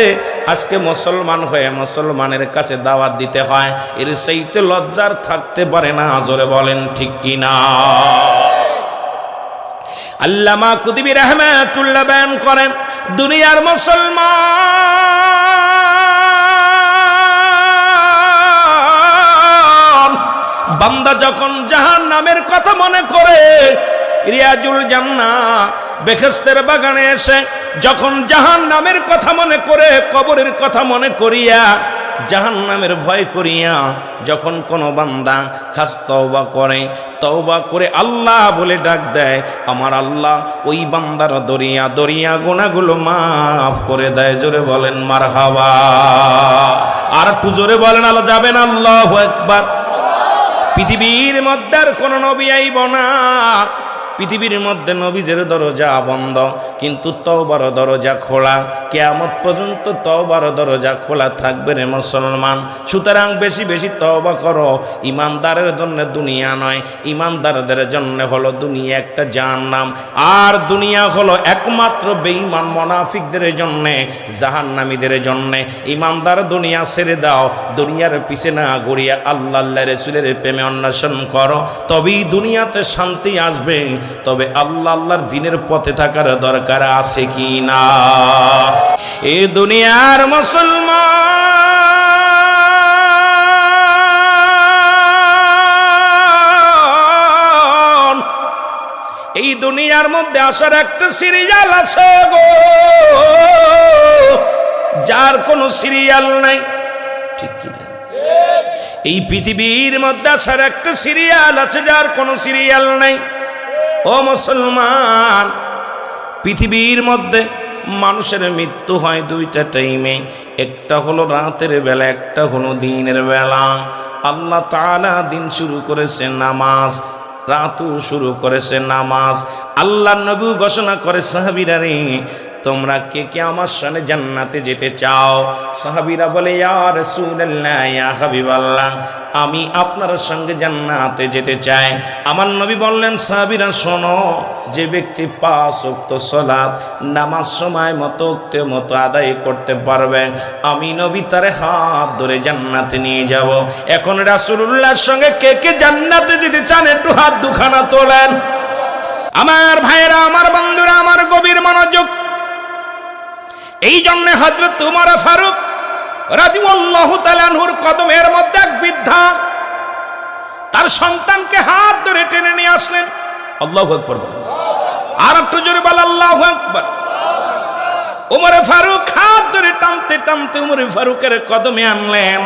আজকে মুসলমান হয়ে মুসলমানের কাছে দাওয়াত দিতে হয়, এর সেইতে লজ্জার থাকতে পারে না। জোরে বলেন ঠিক কিনা? আল্লামা কুতুবী রাহমাতুল্লাহ বয়ান করেন, দুনিয়ার মুসলমান বান্দা যখন জাহান্নামের কথা মনে করে, রিয়াজুল জান্নাহ বেহেশতের বাগানে এসে যখন জাহান্নামের কথা মনে করে, কবরের কথা মনে করিয়া, জাহান্নামের ভয় করিয়া যখন কোনো বান্দা খাস তওবা করে, তওবা করে আল্লাহ বলে ডাক দেয়, আমার আল্লাহ ওই বান্দার দরিয়া দরিয়া গুনাহগুলো মাফ করে দেয়। জোরে বলেন মারহাবা। আর একটু জোরে বলেন আল্লাহ যাবেন, আল্লাহু আকবার। পৃথিবীর মধ্যে আর কোনো নবী আইব না, পৃথিবীর মধ্যে নবীদের দরজা বন্ধ, কিন্তু তওবার দরজা খোলা। কিয়ামত পর্যন্ত তওবার দরজা খোলা থাকবে রে মুসলমান। সুতরাং বেশি বেশি তওবা করো। ইমানদারের জন্য দুনিয়া নয়, ইমানদারদের জন্য হলো দুনিয়া একটা জাহান্নাম, আর দুনিয়া হলো একমাত্র বেঈমান মুনাফিকদের জন্য, জাহান্নামীদের জন্য। ইমানদার দুনিয়া ছেড়ে দাও, দুনিয়ার পিছে না ঘুরিয়ে আল্লাহ রাসূলের প্রেমে অন্বেষণ করো, তবেই দুনিয়াতে শান্তি আসবে। তবে আল্লাহ আল্লাহর দ্বীনের পথে থাকার দরকার আছে কি না? এই দুনিয়ার মুসলমান, এই দুনিয়ার মধ্যে আসার একটা সিরিয়াল আছে গো, যার কোনো সিরিয়াল নাই। ঠিক কিনা? এই পৃথিবীর মধ্যে আসার একটা সিরিয়াল আছে, যার কোনো সিরিয়াল নাই। ও মুসলমান, পৃথিবীর মধ্যে মানুষের মৃত্যু হয় দুইটা টাইমে, একটা হলো রাতের বেলা, একটা হলো দিনের বেলা। আল্লাহ তাআলা দিন শুরু করেছে নামাজ, রাতও শুরু করেছে নামাজ। আল্লাহ নবী ঘোষণা করে, সাহাবীরা রে তোমরা কে কে আমার সঙ্গে জান্নাতে যেতে চাও? সাহাবীরা বলে, ইয়া রাসূলুল্লাহ, ইয়া হাবিবাল্লাহ, আমি আপনার সঙ্গে জান্নাতে যেতে চাই। আমার নবী বললেন, সাহাবীরা শোনো, যে ব্যক্তি 5 ওয়াক্ত সালাত নামাজ সময় মতো আদায় করতে পারবে, আমি নবী তার হাত ধরে জান্নাতে নিয়ে যাব। এখন রাসূলুল্লাহর সঙ্গে কে কে জান্নাতে যেতে চান একটু হাত দুখানা তোলেন। আমার ভাইরা, আমার বন্ধুরা, আমার গভীর মনোযোগ। এই জন্য হযরত উমর ফারুক রাদিয়াল্লাহু তাআলা আনহুর কদমের মধ্যে এক বৃদ্ধা তার সন্তানকে হাত ধরে টেনে নিয়ে আসলেন। আল্লাহু আকবার। আর একটু জোরে বল, আল্লাহু আকবার। উমর ফারুক হাত ধরে টানতে টানতে উমর ফারুকের কদমে আনলেন।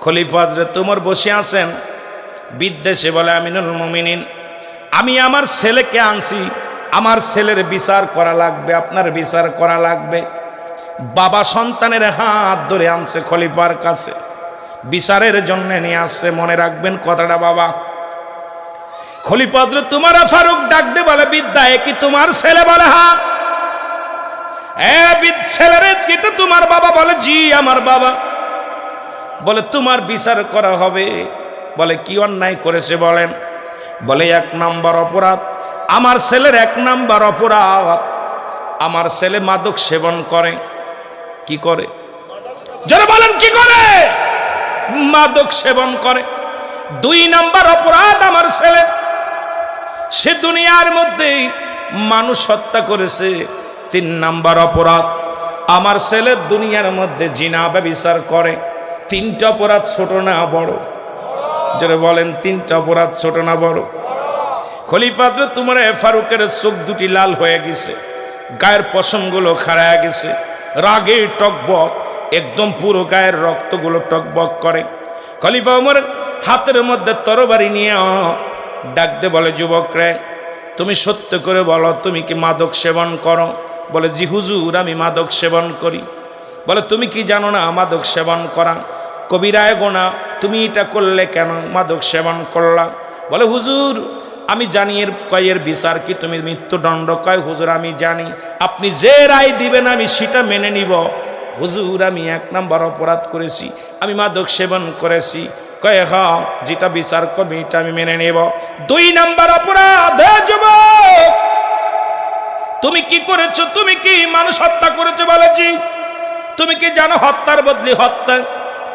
খলিফা হযরত ওমর বসে আছেন, বিদ্বেষে বলে আমিনুল মুমিনিন, আমি আমার ছেলেকে আনছি, আমার ছেলের বিচার করা লাগবে, আপনার বিচার করা লাগবে। বাবা সন্তানের হাত ধরে আনছে খলিফার কাছে, বিচারের জন্য নিয়ে আসছে। মনে রাখবেন কথাটা বাবা। খলিফা হযরত ওমর ফারুক ডাক দিয়ে বলে, বিদ্যা এ কি তোমার ছেলে? বলে হ্যাঁ। ছেলেরে এটা তোমার বাবা? বলে জি আমার বাবা। বলে তোমার বিচার করা হবে। বলে কি অন্যায় করেছে বলেন? বলে 1 নম্বর অপরাধ, আমার ছেলের 1 নম্বর অপরাধ, আমার ছেলে মাদক সেবন করে। কি করে? যারা বলেন কি করে? মাদক সেবন করে। 2 নম্বর অপরাধ আমার ছেলে, সে দুনিয়ার মধ্যে মানুষ হত্যা করেছে। 3 নম্বর অপরাধ, আমার ছেলে দুনিয়ার মধ্যে জিনা ব্যভিচার করে। 3টা অপরাধ ছোট না বড়? যারা বলেন 3টা অপরাধ ছোট না বড়? খলিফা হযরত ওমর ফারুকের চোখ দুটি লাল হয়ে গেছে, গায়ের পশমগুলো খাড়ায় গেছে, রাগে টকবক, একদম পুরো গায়ের রক্তগুলো টকবক করে। খলিফা ওমর হাতের মধ্যে তরবারি নিয়ে ডাক দিয়ে বলে, যুবকরে তুমি সত্য করে বলো, তুমি কি মাদক সেবন করো? বলে জি হুজুর, আমি মাদক সেবন করি। বলে তুমি কি জানো না মাদক সেবন করা কবিরায় গোনা? তুমি এটা করলে কেন? মাদক সেবন করলা? বলে হুজুর আমি জানি। এর কয়ের বিচার কি? তুমি মৃত্যুদণ্ড। কয় হুজুর আমি জানি, আপনি যে রায় দিবেন আমি সেটা মেনে নিব। হুজুর আমি 1 নম্বর অপরাধ করেছি, আমি মাদক সেবন করেছি। কয় হ্যাঁ, যেটা বিচার করবে এটা আমি মেনে নেব। 2 নম্বর অপরাধ, যুবক তুমি কি করেছো? তুমি কি মানুষ হত্যা করেছো? বলে জি। তুমি কি জানো হত্যার বদলে হত্যা,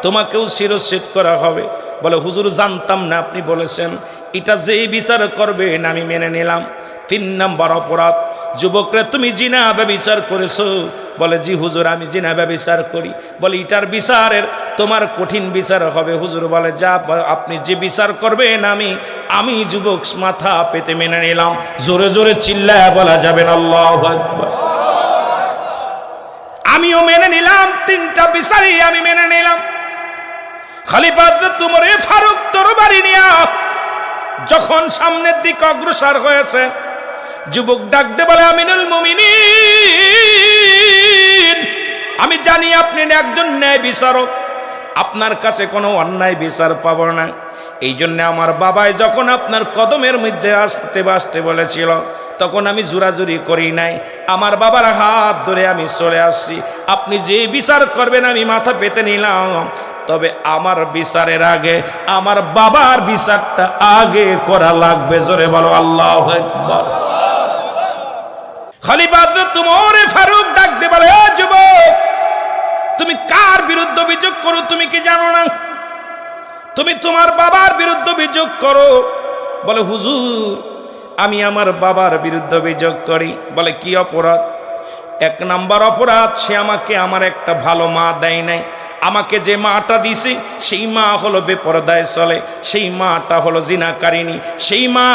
তোমাকেও শিরচ্ছেদ করা হবে? বলে হুজুর জানতাম না, আপনি বলেছেন এটা যেই বিচার করবেন আমি মেনে নিলাম। 3 নম্বর অপরাধ, যুবকরা তুমি জিনা ব্যভিচার করেছো? বলে জি হুজুর আমি জিনা ব্যভিচার করি। বলে এটার বিচারের তোমার কঠিন বিচার হবে। হুজুর বলে যা আপনি যে বিচার করবেন আমি যুবক মাথা পেতে মেনে নিলাম। জোরে জোরে চিল্লায় বলা যাবে না আল্লাহু আকবার। আমিও মেনে নিলাম, 3টা বিচারই আমি মেনে নিলাম। খলিফা হযরত ওমর ফারুক তরবারি নিয়ে যখন সামনের দিকে অগ্রসর হয়েছে, যুবক ডাক দিয়ে বলে, আমিনুল মুমিনিন আমি জানি আপনি একজন ন্যায় বিচারক, আপনার কাছে কোনো অন্যায় বিচার পাবো না। এই জন্য আমার বাবাই যখন আপনার কদমের মধ্যে আসতে বাসতে বলেছিল তখন আমি জোরাজুরি করি নাই, আমার বাবার হাত ধরে আমি চলে আসছি। আপনি যে বিচার করবেন আমি মাথা পেতে নিলাম, তবে আমার বিচারের আগে আমার বাবার বিচারটা আগে করা লাগবে। জোরে বলো আল্লাহু আকবার। খলিফা হযরত ওমর ফারুক ডাক দিয়ে বলে, যুবক তুমি কার বিরুদ্ধে অভিযোগ করো? তুমি কি জানো না? তুমি তোমার বাবার বিরুদ্ধে অভিযোগ করো। বলে হুজুর আমি আমার বাবার বিরুদ্ধে অভিযোগ করি। বলে কি অপরাধ? 1 নম্বর অপরাধ, সে আমাকে আমার একটা ভালো মা দেয় নাই। আমাকে যে মাটা দিছে সেই মা হলো বেপরদায় চলে, সেই মাটা হলো জিনাকারিনী, সেই মা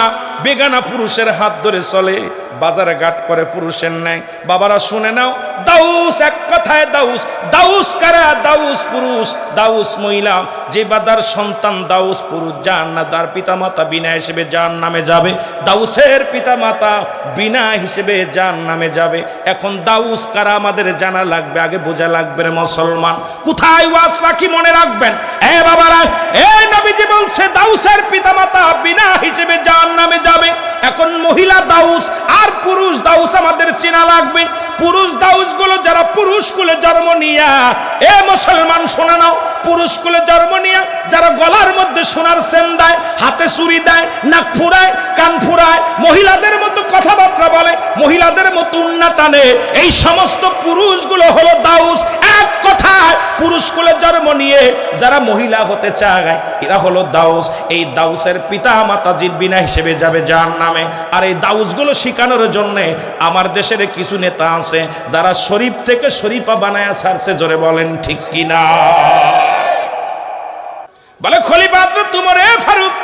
বেগানা পুরুষের হাত ধরে চলে, বাজারে ঘাট করে পুরুষের নেয়। বাবারা শুনে নাও, দাউস এক কথায় দাউস। দাউস কারা? দাউস পুরুষ, দাউস মহিলা। যে বাদার সন্তান দাউস পুরুষ, জান্নাতার পিতামাতা বিনা হিসেবে জাহান্নামে যাবে। দাউসের পিতামাতা বিনা হিসেবে জাহান্নামে যাবে। এখন দাউস কারা আমাদের জানা লাগবে, আগে বোঝা লাগবে রে মুসলমান। কোথায় ওয়াজ রাখি মনে রাখবেন। এ বাবারা, এই নবীজি বলছে দাউসের পিতামাতা বিনা হিসেবে জাহান্নামে যাবে। এখন মহিলা দাউস আর পুরুষ দাউস আমাদের চেনা লাগবে। পুরুষ দাউস গুলো যারা পুরুষ কুলে জন্ম নিয়া, এ মুসলমান শোনা নাও, পুরুষ কুলে জন্ম নিয়া যারা গলার মধ্যে সোনার চেন দেয়, হাতে চুড়ি দেয়, নাক ফুরায়, কান ফুরায়, মহিলাদের মতো কথাবার্তা বলে, মহিলাদের মতো উন্না টানে, এই সমস্ত পুরুষগুলো হলো দাউস। এক কথায় পুরুষ কুলে জন্ম নিয়ে যারা মহিলা হতে চায় এরা হলো দাউস। এই দাউসের পিতা মাতা বিনা হিসেবে যাবে জাহান্নামে। আর এই দাউসগুলো শিখানোর জন্য আমার দেশের কিছু নেতা আছে যারা শরীফ থেকে শরীফা বানায়া ছাড়ছে। জোরে বলেন ঠিক কিনা? বলে খলিফা হযরত ওমর ফারুক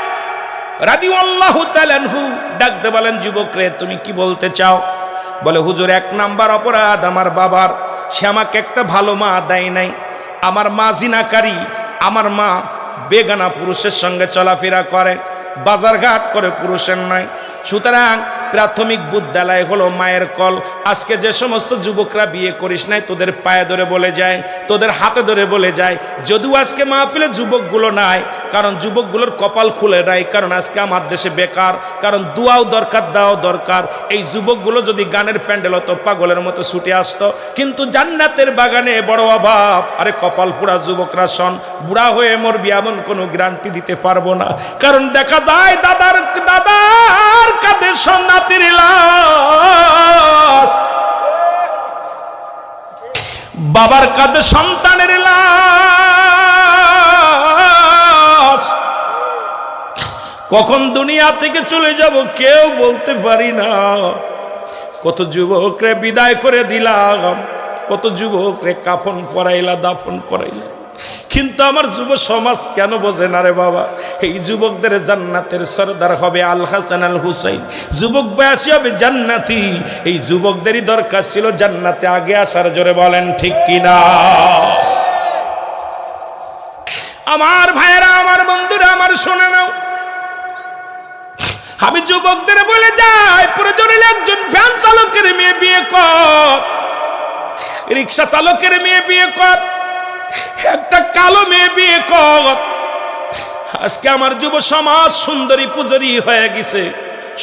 রাদিয়াল্লাহু তাআলা আনহু ডাক দিয়ে বলেন, যুবক রে তুমি কি বলতে চাও? বলে হুজুর 1 নম্বর অপরাধ আমার বাবার, সে আমাকে একটা ভালো মা দেয় নাই। আমার মা জিনাকারী, আমার মা বেগানা পুরুষের সঙ্গে চলাফেরা করে, বাজারঘাট করে পুরুষের নয়। সুতরাং প্রাথমিক বিদ্যালয় হলো মায়ের কল। আজকে যে সমস্ত যুবকরা বিয়ে করিস নাই, তোদের পায়ে ধরে বলে যায়, তোদের হাতে ধরে বলে যায়, যদিও আজকে মাহফিলে যুবকগুলো নাই, কারণ যুবকগুলোর কপাল খুলে নাই, কারণ আজকে আমার দেশে বেকার, কারণ দুয়াও দরকার, দাও দরকার। এই যুবকগুলো যদি গানের প্যান্ডেল হতো, পাগলের মতো ছুটে আসতো, কিন্তু জান্নাতের বাগানে বড় অভাব। আরে কপাল পুরা যুবকরা শোন, বুড়া হয়ে মরবি এমন কোনো গ্যারান্টি দিতে পারবো না, কারণ দেখা যায় দাদার কাঁধে সন্ন্যাতির লাশ, বাবার কাঁধে সন্তানের লাশ। কখন দুনিয়া থেকে চলে যাব কেউ বলতে পারি না। কত যুবকরে বিদায় করে দিলাম, কত যুবকরে কাফন পরাইলা, দাফন করাইলা, কিন্তু আমার যুব সমাজ কেন বোঝে না রে বাবা? এই যুবকদের জান্নাতের সরদার হবে আল হাসান আল হুসাইন, যুবক বয়সী হবে জান্নাতি। এই যুবকদেরই দরকার ছিল জান্নাতে আগে আসার, জোরে বলেন ঠিক কিনা? আমার ভাইয়েরা, আমার বন্ধুরা, আমার শোনে নাও, আমি যুবকদের বলে যাই, প্রয়োজন হলে একজন ভ্যান চালকের মেয়ে বিয়ে কর, রিক্সা চালকের মেয়ে বিয়ে কর, একটা কালো মেয়ে বিয়ে কর। আজকে আমার যুব সমাজ সুন্দরী পূজারী হয়ে গেছে,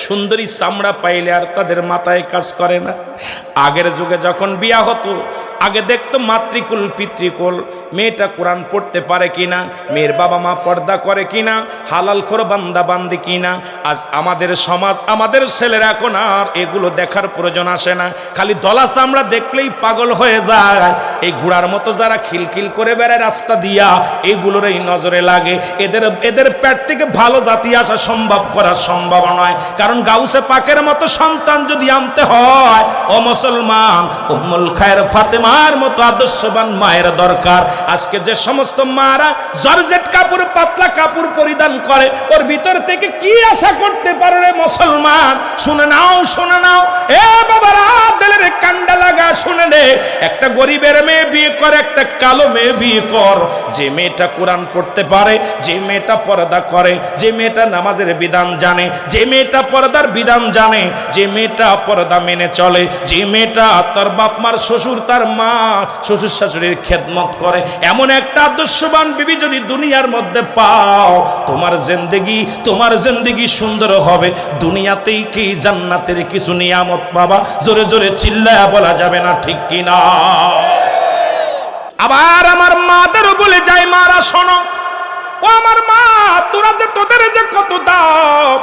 সুন্দরী চামড়া পাইলে আর তাদের মাথায় কাজ করে না। আগের যুগে যখন বিয়া হতো, আগে দেখতো মাতৃকুল পিতৃকুল, মেয়েটা কোরআন পড়তে পারে কিনা, মেয়ের বাবা মা পর্দা করে কিনা, হালাল করে বান্দা বান্দি কিনা। আজ আমাদের সমাজ, আমাদের ছেলেরা এখন আর এগুলো দেখার প্রয়োজন আসে না, খালি দলা চামড়া দেখলেই পাগল হয়ে যায়। এই ঘোড়ার মতো যারা খিলখিল করে বেড়ায় রাস্তা দিয়া, এগুলোর এই নজরে লাগে। এদের পেট থেকে ভালো জাতি আসা সম্ভব করা সম্ভব নয়, কারণ গাউসে পাকের মতো সন্তান যদি আনতে হয়, ও মুসলমান, উম্মুল খায়ের ফাতেমার মতো আদর্শবান মায়ের দরকার। আজকে যে সমস্ত মারা জর্জেট কাপড়, পাতলা কাপড় পরিধান করে, ওর ভিতর থেকে কি আশা করতে পারে রে মুসলমান? শুনে নাও, শুনে নাও, এ বাবারা, দিলের কান্ডা লাগা শুনে নে। একটা গরিবের মেয়ে বিয়ে কর, একটা কালো মেয়ে বিয়ে কর। যে মেয়েটা কোরআন পড়তে পারে, যে মেয়েটা পর্দা করে, যে মেয়েটা নামাজের বিধান জানে, যে মেয়েটা পর্দার বিধান জানে, যে মেয়েটা পর্দা মেনে চলে, যে মেয়েটা তার বাপ মার, শ্বশুর তার মা, শ্বশুর শাশুড়ির খেদমত করে, এমন একটা আদর্শবান বিবি যদি দুনিয়ার মধ্যে পাও, তোমার জিন্দেগি সুন্দর হবে। দুনিয়াতেই কি জান্নাতের কিছু নিয়ামত পাবা, জোরে জোরে চিল্লায়া বলা যাবে না, ঠিক কিনা? আবার আমার মাদেরও বলে যাই, মারা শোনো, ও আমার মা, তোদের যে কত দাম।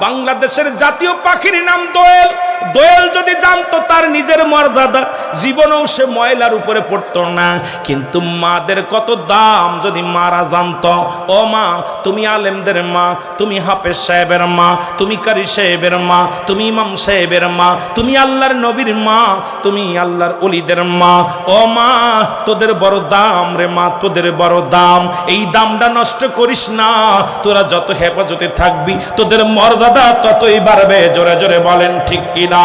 বাংলাদেশের জাতীয় পাখির নাম দোয়েল। দোয়েল যদি জানতো তার নিজের মর্যাদা, জীবনেও সে ময়লার উপরে পড়তো না। কিন্তু মাদের কত দাম যদি মারা জানতো। ও মা, তুমি আলেমদের মা, তুমি হাফেজ সাহেবের মা, তুমি কারি সাহেবের মা, তুমি ইমাম সাহেবের মা, তুমি আল্লাহর নবীর মা, তুমি আল্লাহর ওলিদের মা। ও মা, তোদের বড় দাম রে মা, তোদের বড় দাম। এই দামটা নষ্ট করিস না। তোরা যত হেফাজতে থাকবি, তোদের মর্যাদা ততই বাড়বে। জোরে জোরে বলেন ঠিক কি না?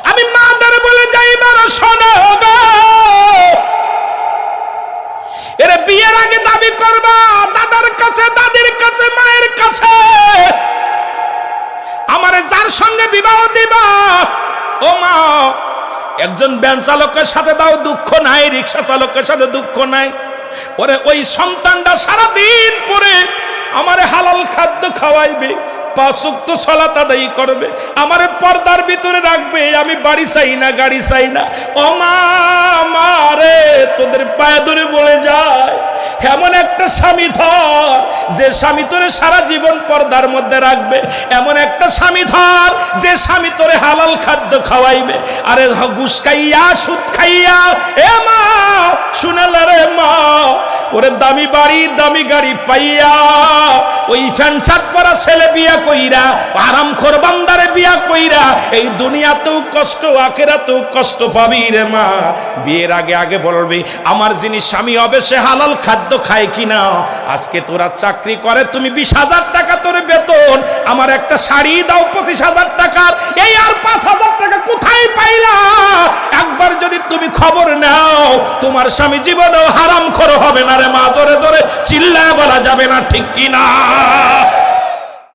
আমি মাদের বলে যাই, মারা শোনো গো, এরা বিয়ের আগে দাবি করবা দাদার কাছে, দাদির কাছে, মায়ের কাছে, আমারে যার সঙ্গে বিবাহ দিবা, ও মা, একজন ভ্যান চালকের সাথে দাও, দুঃখ নাই, রিক্সা চালকের সাথে দুঃখ নাই। ওরে ওই সন্তানটা সারাদিন পরে আমারে হালাল খাদ্য খাওয়াইবে, 5 ওয়াক্ত সালাত আদায় করবে, আমারে পর্দার ভিতরে রাখবে। আমি বাড়ি চাই না, গাড়ি চাই না। ও মা, মারে তোদের পায়ে ধরে বলে যায়, এমন একটা স্বামী ধর, যে স্বামী তোরে সারা জীবন পর্দার মধ্যে রাখবে। এমন একটা স্বামী ধর, যে স্বামী তোরে হালাল খাদ্য খাওয়াইবে। আরে ঘুষ খাইয়া, সুদ খাইয়া, এ মা শুনালে রে মা, ওরে দামি বাড়ি, দামি গাড়ি পাইয়া, ওই ফ্যান ছাদ পরা ছেলে বিয়া কইরা, আরামখোর বান্দারে বিয়া কইরা, এই দুনিয়াতেও কষ্ট, আখিরাতেও কষ্ট পাবি রে মা। বিয়ের আগে বলবি, আমার যিনি স্বামী হবে সে হালাল খাদ্য খায় কিনা। আজকে তোরা চাকরি করে, তুমি 20,000 টাকা তোর বেতন, আমার একটা শাড়ি দাও 25,000 টাকার, এই আর 5,000 টাকা কোথায় পাইলা? একবার যদি তুমি খবর নাও, তোমার তোমার স্বামী জীবনেও হারামখোর হবে না রে মা, জোরে জোরে চিল্লায় বলা যাবে না ঠিক কি না?